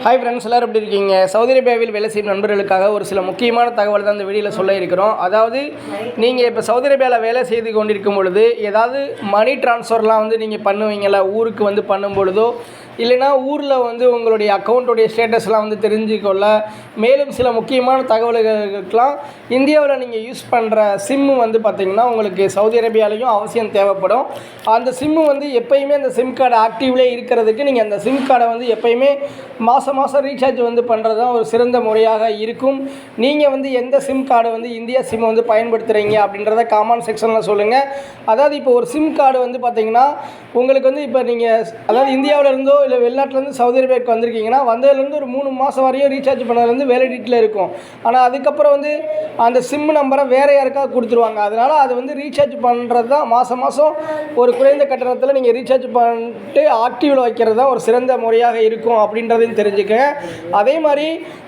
Hi friends, எல்லோரும் எப்படி இருக்கீங்க? சவுதி அரேபியாவில் வேலை செய்யும் நண்பர்களுக்காக ஒரு சில முக்கியமான தகவல் தான் இந்த வீடியோவில் சொல்ல இருக்கிறோம். அதாவது நீங்கள் இப்போ சவுதி அரேபியாவில் வேலை செய்து கொண்டிருக்கும் பொழுது ஏதாவது மணி ட்ரான்ஸ்ஃபர்லாம் நீங்கள் பண்ணுவீங்களா? ஊருக்கு பண்ணும் பொழுதோ இல்லைனா ஊரில் உங்களுடைய அக்கௌண்ட்டுடைய ஸ்டேட்டஸ்லாம் தெரிஞ்சுக்கொள்ள மேலும் சில முக்கியமான தகவல்களுக்கெலாம் இந்தியாவில் நீங்கள் யூஸ் பண்ணுற சிம்மு பார்த்திங்கன்னா உங்களுக்கு சவுதி அரேபியாலையும் அவசியம் தேவைப்படும். அந்த சிம்மு எப்போயுமே அந்த சிம் கார்டு ஆக்டிவ்லேயே இருக்கிறதுக்கு நீங்கள் அந்த சிம் கார்டை எப்போயுமே மாதம் ரீசார்ஜ் பண்ணுறது தான் ஒரு சிறந்த முறையாக இருக்கும். நீங்கள் எந்த சிம் கார்டு இந்தியா சிம் பயன்படுத்துகிறீங்க அப்படின்றத காமெண்ட் செக்ஷனில் சொல்லுங்கள். அதாவது இப்போ ஒரு சிம் கார்டு பார்த்திங்கன்னா உங்களுக்கு இப்போ நீங்கள் அதாவது இந்தியாவிலேருந்தோ இல்லை வெளிநாட்டிலேருந்து சவுதி அரேபியாவுக்கு வந்திருக்கீங்கன்னா வந்ததுலேருந்து ஒரு 3 மாதம் வரையும் ரீசார்ஜ் பண்ணதுலேருந்து வேலிடிட்டியில் இருக்கும். ஆனால் அதுக்கப்புறம் அந்த சிம் நம்பரை வேறு யாருக்காவது கொடுத்துருவாங்க. அதனால் அது ரீசார்ஜ் பண்ணுறது தான் மாதம் ஒரு குறைந்த கட்டணத்தில் நீங்கள் ரீசார்ஜ் பண்ணிட்டு ஆக்டிவில் வைக்கிறது தான் ஒரு சிறந்த முறையாக இருக்கும் அப்படின்றதையும் தெரிஞ்சுக்கங்க. அதே மாதிரி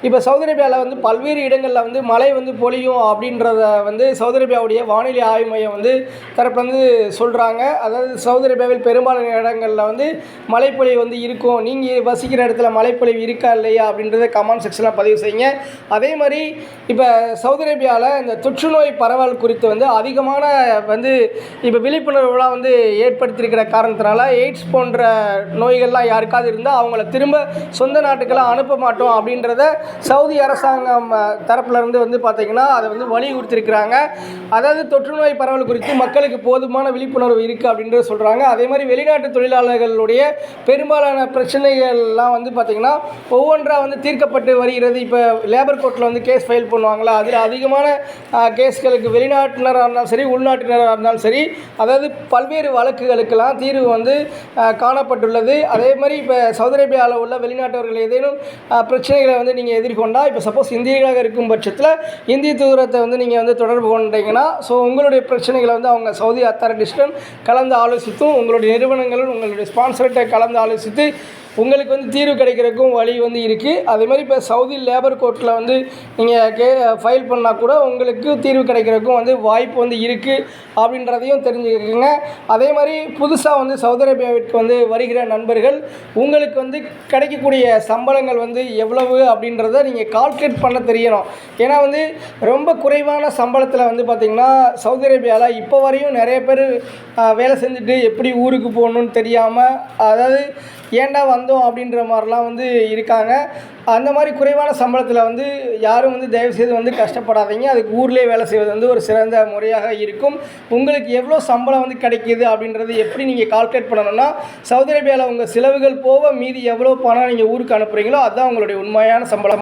இப்போ சவுதி அரேபியாவில் பல்வேறு இடங்களில் மழை பொழியும் அப்படின்றத சவுதி அரேபியாவுடைய வானிலை ஆய்வு மையம் தரப்புலேருந்து சொல்கிறாங்க. அதாவது சவுதி அரேபியாவில் பெரும்பாலான இடங்களில் மழைப்பொழிவு இருக்கும். நீங்கள் வசிக்கிற இடத்துல மழைப்பொழிவு இருக்கா இல்லையா அப்படின்றத கமெண்ட் செக்ஷனில் பதிவு செய்யுங்க. அதே மாதிரி இப்போ சவுதி அரேபியாவில் இந்த தொற்றுநோய் பரவல் குறித்து அதிகமான இப்போ விழிப்புணர்வுலாம் ஏற்படுத்தியிருக்கிற காரணத்தினால எய்ட்ஸ் போன்ற நோய்கள்லாம் யாருக்காவது இருந்தால் அவங்கள திரும்ப சொந்த நாட்டுக்கெல்லாம் அனுப்ப மாட்டோம் அப்படின்றத சவுதி அரசாங்கம் தரப்புலேருந்து பார்த்திங்கன்னா அதை வலியுறுத்தியிருக்கிறாங்க. அதாவது தொற்றுநோய் பரவல் குறித்து மக்களுக்கு போதுமான விழிப்புணர்வு இருக்குது அப்படின்றத சொல்கிறாங்க. அதே மாதிரி வெளிநாட்டு தொழிலாளர்களுடைய பெரும்பாலான பிரச்சனைகள்லாம் பார்த்திங்கன்னா ஒவ்வொன்றாக தீர்க்கப்பட்டு வருகிறது. இப்போ லேபர் கோர்ட்டில் கேஸ் ஃபைல் பண்ணுவாங்களா, அதில் அதிகமான கேஸ்களுக்கு வெளிநாட்டினராக இருந்தாலும் சரி உள்நாட்டினராக இருந்தாலும் சரி அதாவது பல்வேறு வழக்குகளுக்கெல்லாம் தீர்வு காணப்பட்டுள்ளது. அதே மாதிரி இப்போ சவுதி அரேபியாவில் உள்ள வெளிநாட்டவர்கள் ஏதேனும் பிரச்சனைகளை நீங்கள் எதிர்கொண்டால் இப்போ சப்போஸ் இந்தியர்களாக இருக்கும் பட்சத்தில் இந்திய தூதரத்தை நீங்கள் தொடர்பு கொண்டீங்கன்னா ஸோ உங்களுடைய பிரச்சனைகளை அவங்க சவுதி அத்தாரிட்டிஸ்டன் கலந்து ஆலோசித்தும் உங்களுடைய நிறுவனங்களும் உங்களுடைய ஸ்பான்சர்கிட்ட கலந்து ஆலோசித்து உங்களுக்கு தீர்வு கிடைக்கிறதுக்கும் வழி இருக்குது. அதே மாதிரி இப்போ சவுதி லேபர் கோர்ட்டில் நீங்கள் ஃபைல் பண்ணால் கூட உங்களுக்கு தீர்வு கிடைக்கிறதுக்கும் வாய்ப்பு இருக்குது அப்படின்றதையும் தெரிஞ்சுக்கோங்க. அதே மாதிரி புதுசாக சவுதி அரேபியாவிற்கு வருகிற நண்பர்கள் உங்களுக்கு கிடைக்கக்கூடிய சம்பளங்கள் எவ்வளவு அப்படின்றத நீங்கள் கால்குலேட் பண்ண தெரியணும். ஏன்னா ரொம்ப குறைவான சம்பளத்தில் பார்த்திங்கன்னா சவுதி அரேபியாவில் இப்போ வரையும் நிறைய பேர் வேலை செஞ்சுட்டு எப்படி ஊருக்கு போகணுன்னு தெரியாமல் அதாவது ஏண்டா வந்தோம் அப்படின்ற மாதிரிலாம் இருக்காங்க. அந்த மாதிரி குறைவான சம்பளத்தில் யாரும் தயவுசெய்து கஷ்டப்படாதீங்க. அதுக்கு ஊர்லேயே வேலை செய்வது ஒரு சிறந்த முறையாக இருக்கும். உங்களுக்கு எவ்வளோ சம்பளம் கிடைக்கிது அப்படின்றது எப்படி நீங்கள் கால்குலேட் பண்ணணும்னா சவுதி அரேபியாவில் உங்கள் செலவுகள் போக மீதி எவ்வளோ பணம் நீங்கள் ஊருக்கு அனுப்புகிறீங்களோ அதுதான் உங்களுடைய உண்மையான சம்பளம்.